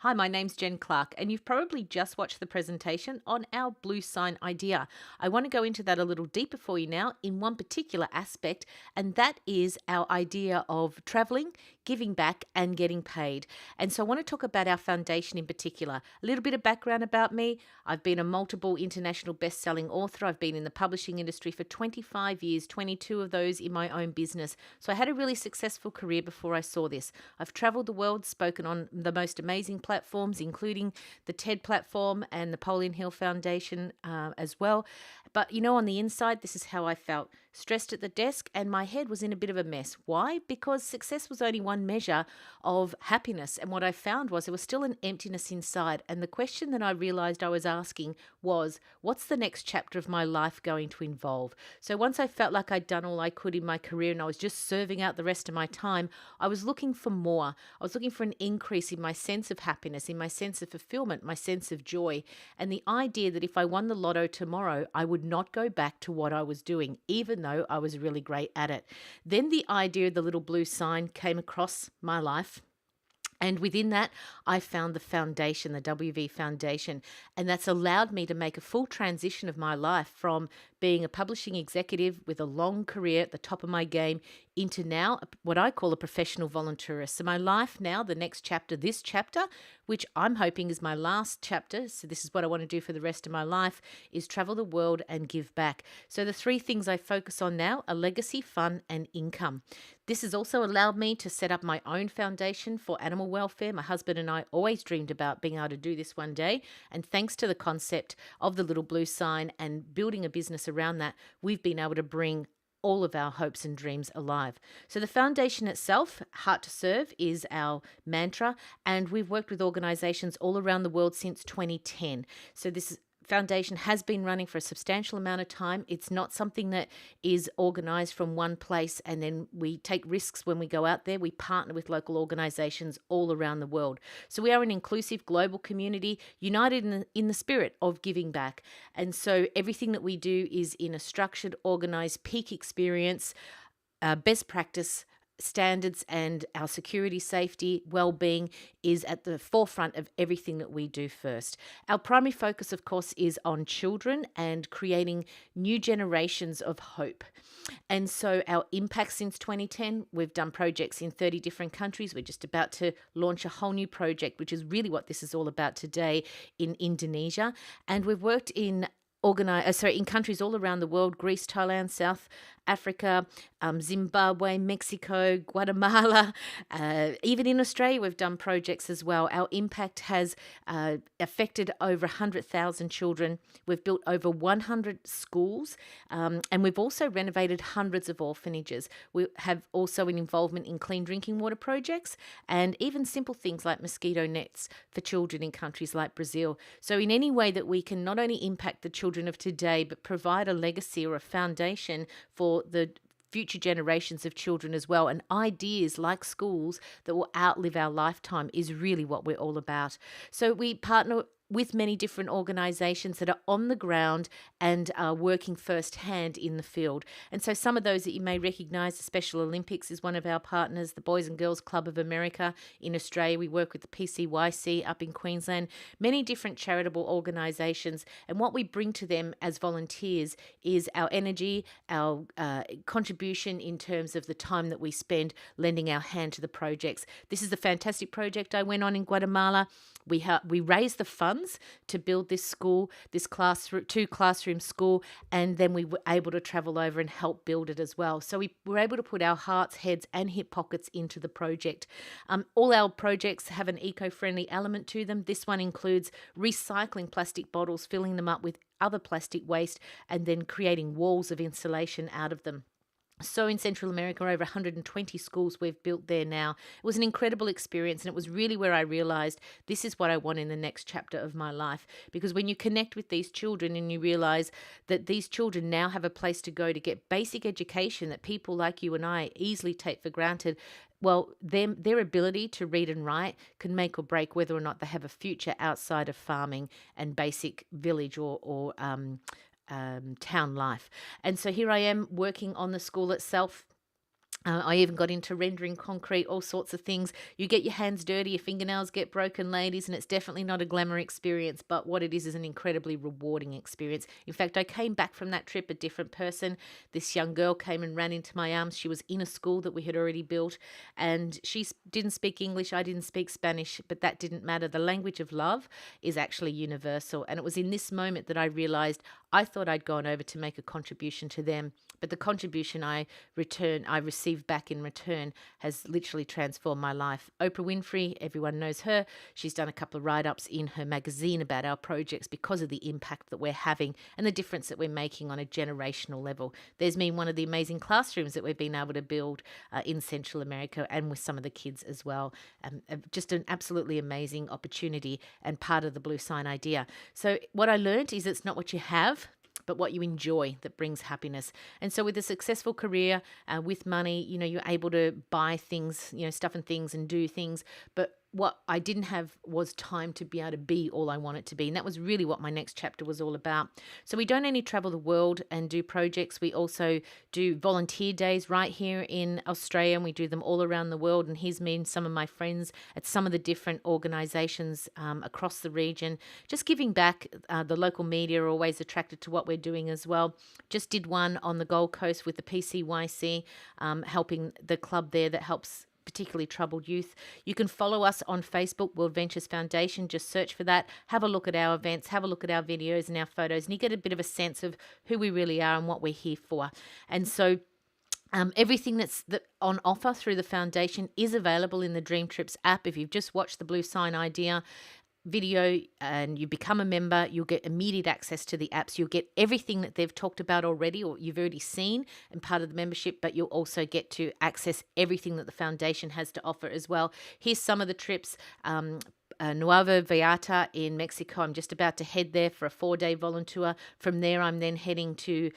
Hi, my name's Jen Clark, and you've probably just watched the presentation on our blue sign idea. I want to go into that a little deeper for you now in one particular aspect, and that is our idea of traveling, giving back, and getting paid. And so I want to talk about our foundation in particular. A little bit of background about me. I've been a multiple international best-selling author. I've been in the publishing industry for 25 years, 22 of those in my own business. So I had a really successful career before I saw this. I've traveled the world, spoken on the most amazing platforms, including the TED platform and the Napoleon Hill Foundation as well. But on the inside, this is how I felt: stressed at the desk, and my head was in a bit of a mess. Why? Because success was only one measure of happiness. And what I found was there was still an emptiness inside. And the question that I realized I was asking was, what's the next chapter of my life going to involve? So once I felt like I'd done all I could in my career and I was just serving out the rest of my time, I was looking for more. I was looking for an increase in my sense of happiness, in my sense of fulfillment, my sense of joy. And the idea that if I won the lotto tomorrow, I would not go back to what I was doing, even though I was really great at it. Then the idea of the little blue sign came across my life. And within that, I found the foundation, the WV Foundation, and that's allowed me to make a full transition of my life from being a publishing executive with a long career at the top of my game into now what I call a professional voluntourist. So my life now, the next chapter, this chapter, which I'm hoping is my last chapter, so this is what I want to do for the rest of my life, is travel the world and give back. So the three things I focus on now are legacy, fun, and income. This has also allowed me to set up my own foundation for animal welfare. My husband and I always dreamed about being able to do this one day. And thanks to the concept of the little blue sign and building a business around that, we've been able to bring all of our hopes and dreams alive. So the foundation itself, Heart to Serve, is our mantra, and we've worked with organizations all around the world since 2010. So this foundation has been running for a substantial amount of time. It's not something that is organized from one place and then we take risks when we go out there. We partner with local organizations all around the world. So we are an inclusive global community united in the spirit of giving back. And so everything that we do is in a structured, organized, peak experience, best practice standards, and our security, safety, well-being is at the forefront of everything that we do first. Our primary focus, of course, is on children and creating new generations of hope. And so our impact since 2010, we've done projects in 30 different countries. We're just about to launch a whole new project, which is really what this is all about today, in Indonesia. And we've worked in in countries all around the world: Greece, Thailand, South Africa, Zimbabwe, Mexico, Guatemala, even in Australia we've done projects as well. Our impact has affected over 100,000 children. We've built over 100 schools, and we've also renovated hundreds of orphanages. We have also an involvement in clean drinking water projects and even simple things like mosquito nets for children in countries like Brazil. So in any way that we can not only impact the children of today, but provide a legacy or a foundation for the future generations of children as well. And ideas like schools that will outlive our lifetime is really what we're all about. So we partner with many different organizations that are on the ground and are working firsthand in the field. And so some of those that you may recognize: the Special Olympics is one of our partners, the Boys and Girls Club of America in Australia. We work with the PCYC up in Queensland, many different charitable organizations. And what we bring to them as volunteers is our energy, our contribution in terms of the time that we spend lending our hand to the projects. This is a fantastic project I went on in Guatemala. We raised the funds to build this school, this two-classroom school, and then we were able to travel over and help build it as well. So we were able to put our hearts, heads, and hip pockets into the project. All our projects have an eco-friendly element to them. This one includes recycling plastic bottles, filling them up with other plastic waste, and then creating walls of insulation out of them. So in Central America, over 120 schools we've built there now. It was an incredible experience, and it was really where I realized this is what I want in the next chapter of my life. Because when you connect with these children and you realize that these children now have a place to go to get basic education that people like you and I easily take for granted, well, their ability to read and write can make or break whether or not they have a future outside of farming and basic village or town life. And so here I am working on the school itself. I even got into rendering concrete, all sorts of things. You get your hands dirty, your fingernails get broken, ladies, and it's definitely not a glamour experience, but what it is an incredibly rewarding experience. In fact, I came back from that trip a different person. This young girl came and ran into my arms. She was in a school that we had already built, and she didn't speak English. I didn't speak Spanish, but that didn't matter. The language of love is actually universal. And it was in this moment that I realized I thought I'd gone over to make a contribution to them, but the contribution I received back in return has literally transformed my life. Oprah Winfrey, everyone knows her. She's done a couple of write-ups in her magazine about our projects because of the impact that we're having and the difference that we're making on a generational level. There's been one of the amazing classrooms that we've been able to build in Central America and with some of the kids as well. Just an absolutely amazing opportunity and part of the Blue Sign idea. So what I learned is it's not what you have, but what you enjoy that brings happiness. And so with a successful career, with money, you're able to buy things, stuff and things and do things. But what I didn't have was time to be able to be all I wanted to be. And that was really what my next chapter was all about. So we don't only travel the world and do projects, we also do volunteer days right here in Australia, and we do them all around the world. And here's me and some of my friends at some of the different organisations across the region, just giving back. The local media are always attracted to what we're doing as well. Just did one on the Gold Coast with the PCYC, helping the club there that helps particularly troubled youth. You can follow us on Facebook, World Ventures Foundation. Just search for that. Have a look at our events, have a look at our videos and our photos, and you get a bit of a sense of who we really are and what we're here for. And so everything that's on offer through the foundation is available in the Dream Trips app. If you've just watched the Blue Sign idea video and you become a member, you'll get immediate access to the apps. You'll get everything that they've talked about already or you've already seen and part of the membership, but you'll also get to access everything that the foundation has to offer as well. Here's some of the trips. Nueva Vallarta in Mexico. I'm just about to head there for a 4-day voluntour. From there, I'm then heading to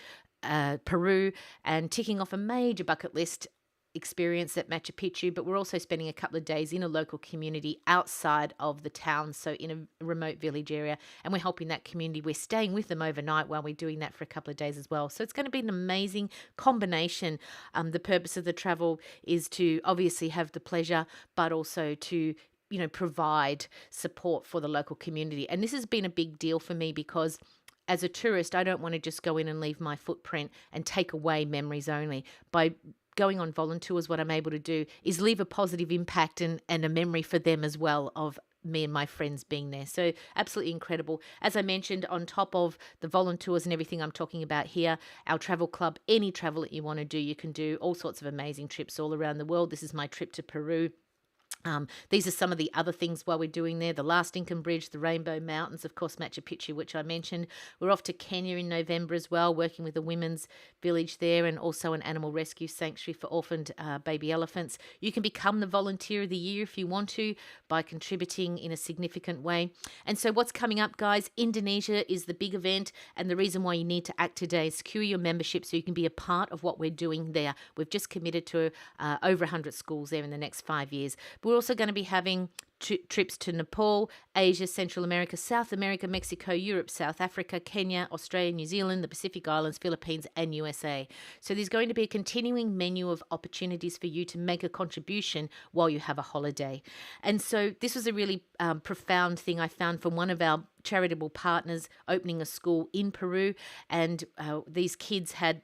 Peru and ticking off a major bucket list experience at Machu Picchu, but we're also spending a couple of days in a local community outside of the town, so in a remote village area, and we're helping that community. We're staying with them overnight while we're doing that for a couple of days as well. So it's going to be an amazing combination. The purpose of the travel is to obviously have the pleasure, but also to provide support for the local community. And this has been a big deal for me because as a tourist, I don't want to just go in and leave my footprint and take away memories only. By going on voluntours, what I'm able to do is leave a positive impact and a memory for them as well of me and my friends being there. So absolutely incredible. As I mentioned, on top of the voluntours and everything I'm talking about here, our travel club, any travel that you want to do, you can do all sorts of amazing trips all around the world. This is my trip to Peru. These are some of the other things while we're doing there. The Last Incan Bridge, the Rainbow Mountains, of course, Machu Picchu, which I mentioned. We're off to Kenya in November as well, working with a women's village there and also an animal rescue sanctuary for orphaned baby elephants. You can become the Volunteer of the Year if you want to by contributing in a significant way. And so what's coming up, guys? Indonesia is the big event, and the reason why you need to act today is secure your membership so you can be a part of what we're doing there. We've just committed to over 100 schools there in the next 5 years. But we're also going to be having trips to Nepal, Asia, Central America, South America, Mexico, Europe, South Africa, Kenya, Australia, New Zealand, the Pacific Islands, Philippines, and USA. So there's going to be a continuing menu of opportunities for you to make a contribution while you have a holiday. And so this was a really profound thing I found from one of our charitable partners opening a school in Peru, and these kids had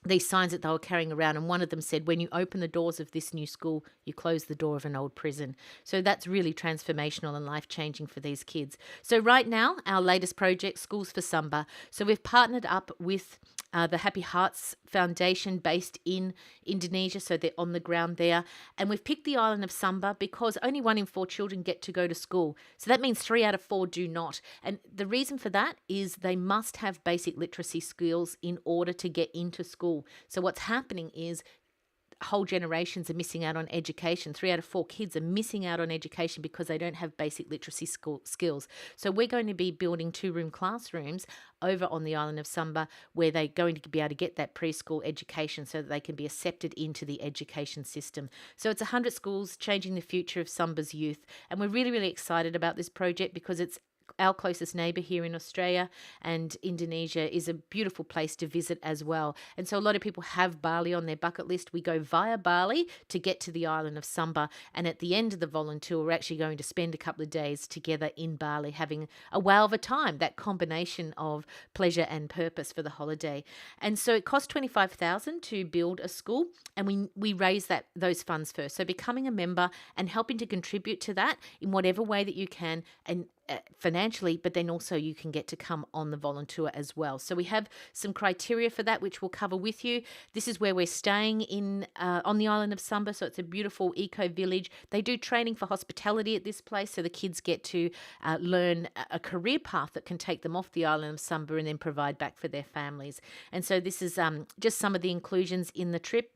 these signs that they were carrying around, and one of them said, when you open the doors of this new school, you close the door of an old prison. So that's really transformational and life-changing for these kids. So right now, our latest project, Schools for Sumba. So we've partnered up with the Happy Hearts Foundation based in Indonesia, so they're on the ground there. And we've picked the island of Sumba because only 1 in 4 children get to go to school. So that means 3 out of 4 do not. And the reason for that is they must have basic literacy skills in order to get into school. So what's happening is whole generations are missing out on education. 3 out of 4 kids are missing out on education because they don't have basic literacy skills. So we're going to be building 2-room classrooms over on the island of Sumba where they're going to be able to get that preschool education so that they can be accepted into the education system. So it's 100 schools changing the future of Sumba's youth. And we're really, really excited about this project because it's our closest neighbour here in Australia, and Indonesia is a beautiful place to visit as well. And so a lot of people have Bali on their bucket list. We go via Bali to get to the island of Sumba, and at the end of the Voluntour, we're actually going to spend a couple of days together in Bali having a wow of a time, that combination of pleasure and purpose for the holiday. And so it costs 25,000 to build a school, and we raise those funds first. So becoming a member and helping to contribute to that in whatever way that you can, and financially, but then also you can get to come on the Voluntour as well. So we have some criteria for that, which we'll cover with you. This is where we're staying in on the island of Sumba, so it's a beautiful eco village. They do training for hospitality at this place, so the kids get to learn a career path that can take them off the island of Sumba and then provide back for their families. And so this is just some of the inclusions in the trip.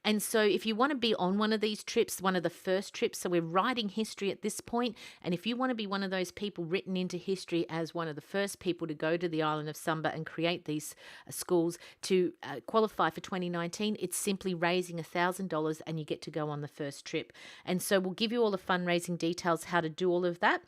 And so if you want to be on one of these trips, one of the first trips, so we're writing history at this point, and if you want to be one of those people written into history as one of the first people to go to the island of Sumba and create these schools to qualify for 2019, it's simply raising $1,000 and you get to go on the first trip. And so we'll give you all the fundraising details, how to do all of that.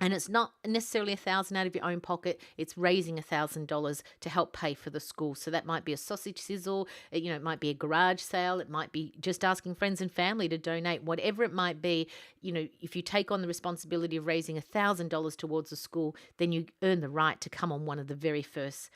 And it's not necessarily $1,000 out of your own pocket. It's raising $1,000 to help pay for the school. So that might be a sausage sizzle. It might be a garage sale. It might be just asking friends and family to donate. Whatever it might be, if you take on the responsibility of raising $1,000 towards the school, then you earn the right to come on one of the very first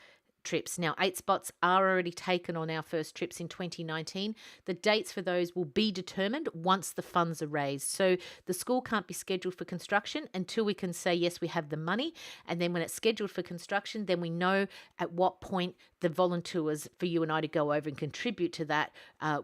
trips. Now, 8 spots are already taken on our first trips in 2019. The dates for those will be determined once the funds are raised. So the school can't be scheduled for construction until we can say, yes, we have the money. And then when it's scheduled for construction, then we know at what point the volunteers for you and I to go over and contribute to that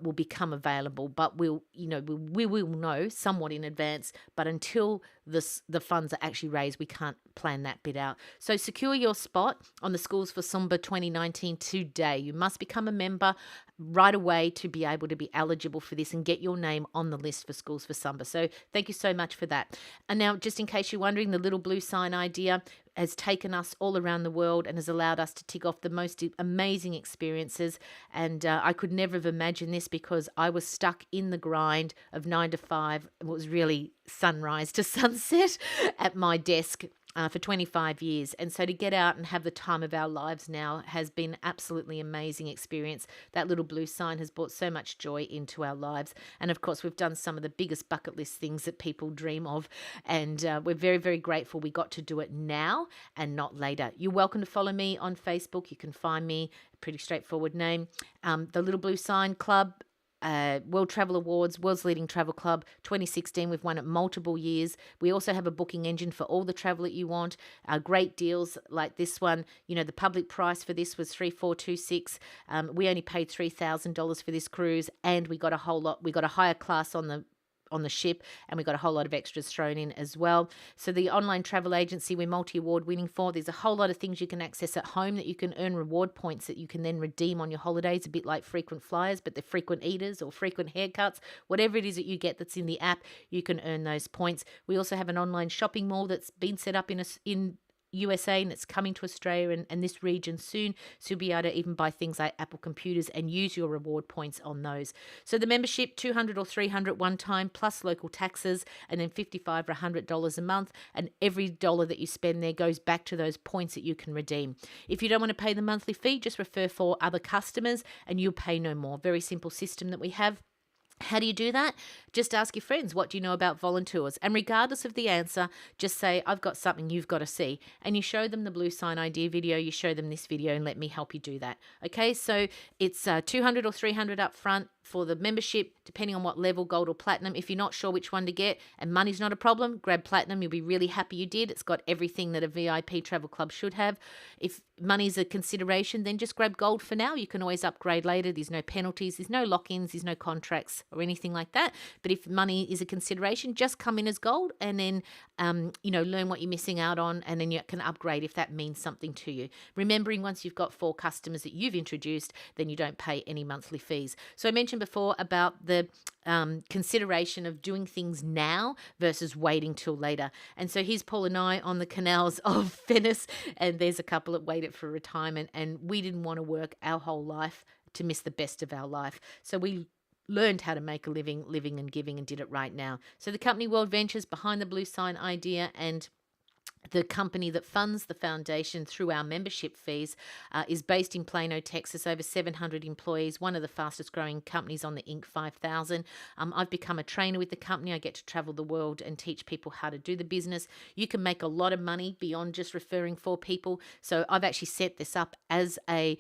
will become available. But we will know somewhat in advance. But until the funds are actually raised, we can't plan that bit out. So secure your spot on the Schools for Sumba 2019 today. You must become a member right away to be able to be eligible for this and get your name on the list for Schools for Sumba. So thank you so much for that. And now, just in case you're wondering, the little blue sign idea has taken us all around the world and has allowed us to tick off the most amazing experiences. And I could never have imagined this, because I was stuck in the grind of 9 to 5. It was really sunrise to sunset at my desk for 25 years. And so to get out and have the time of our lives now has been absolutely amazing experience. That little blue sign has brought so much joy into our lives. And of course, we've done some of the biggest bucket list things that people dream of. And we're very, very grateful we got to do it now and not later. You're welcome to follow me on Facebook. You can find me, pretty straightforward name, the Little Blue Sign Club. World Travel Awards, World's Leading Travel Club, 2016. We've won it multiple years. We also have a booking engine for all the travel that you want. Great deals like this one. The public price for this was $3,426. We only paid $3,000 for this cruise, and we got a whole lot. We got a higher class on the ship, and we got a whole lot of extras thrown in as well. So the online travel agency we're multi-award winning for, there's a whole lot of things you can access at home that you can earn reward points that you can then redeem on your holidays, a bit like frequent flyers, but they're frequent eaters or frequent haircuts. Whatever it is that you get that's in the app, you can earn those points. We also have an online shopping mall that's been set up in USA, and it's coming to Australia and this region soon, so you'll be able to even buy things like Apple computers and use your reward points on those. So the membership, $200 or $300 one time, plus local taxes, and then $55 or $100 a month, and every dollar that you spend there goes back to those points that you can redeem. If you don't want to pay the monthly fee, just refer for other customers and you'll pay no more. Very simple system that we have. How do you do that? Just ask your friends, what do you know about Voluntours? And regardless of the answer, just say, I've got something you've got to see. And you show them the blue sign idea video, you show them this video, and let me help you do that. Okay, so it's $200 or $300 up front for the membership, depending on what level, gold or platinum. If you're not sure which one to get and money's not a problem, grab platinum. You'll be really happy you did. It's got everything that a VIP travel club should have. If money's a consideration, then just grab gold for now. You can always upgrade later. There's no penalties, there's no lock-ins, there's no contracts or anything like that. But if money is a consideration, just come in as gold and then, learn what you're missing out on, and then you can upgrade if that means something to you. Remembering once you've got 4 customers that you've introduced, then you don't pay any monthly fees. So I mentioned before about the consideration of doing things now versus waiting till later. And so here's Paul and I on the canals of Venice, and there's a couple that waited for retirement, and we didn't want to work our whole life to miss the best of our life. So we learned how to make a living and giving, and did it right now. So the company World Ventures behind the blue sign idea, and The company that funds the foundation through our membership fees is based in Plano, Texas, over 700 employees, one of the fastest growing companies on the Inc. 5000. I've become a trainer with the company. I get to travel the world and teach people how to do the business. You can make a lot of money beyond just referring 4 people. So I've actually set this up as a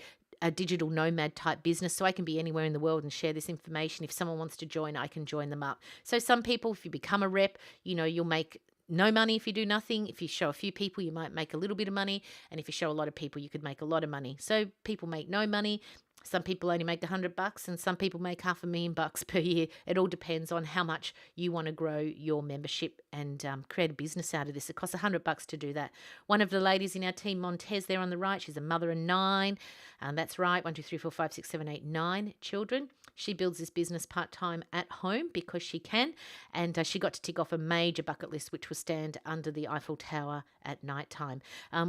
digital nomad type business, so I can be anywhere in the world and share this information. If someone wants to join, I can join them up. So some people, if you become a rep, you'll make no money if you do nothing. If you show a few people, you might make a little bit of money. And if you show a lot of people, you could make a lot of money. So people make no money. Some people only make $100 and some people make $500,000 per year. It all depends on how much you want to grow your membership and create a business out of this. It costs $100 to do that. One of the ladies in our team, Montez, there on the right, she's a mother of 9. And that's right, 1, 2, 3, 4, 5, 6, 7, 8, 9 children. She builds this business part-time at home because she can. And she got to tick off a major bucket list, which was stand under the Eiffel Tower at night time.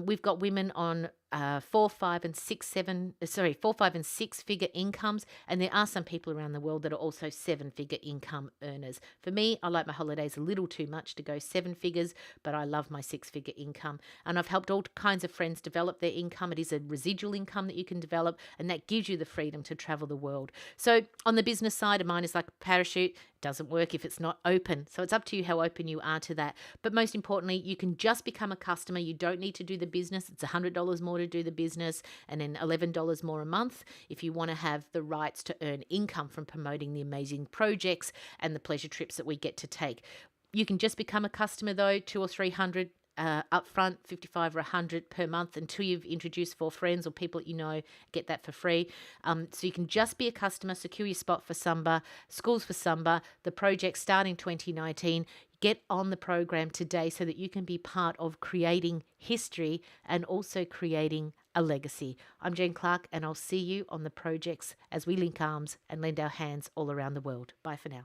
We've got women on 4, 5, and 6 figure incomes, and there are some people around the world that are also 7-figure income earners. For me, I like my holidays a little too much to go 7 figures, but I love my 6-figure income, and I've helped all kinds of friends develop their income. It is a residual income that you can develop, and that gives you the freedom to travel the world. So on the business side of mine is like a parachute. Doesn't work if it's not open. So it's up to you how open you are to that. But most importantly, you can just become a customer. You don't need to do the business. It's $100 more to do the business and then $11 more a month if you want to have the rights to earn income from promoting the amazing projects and the pleasure trips that we get to take. You can just become a customer though, 200 or 300 upfront, 55 or 100 per month until you've introduced 4 friends or people that you know. Get that for free. So you can just be a customer, secure your spot for Sumba, Schools for Sumba. The project starting 2019. Get on the program today so that you can be part of creating history and also creating a legacy. I'm Jen Clark, and I'll see you on the projects as we link arms and lend our hands all around the world. Bye for now.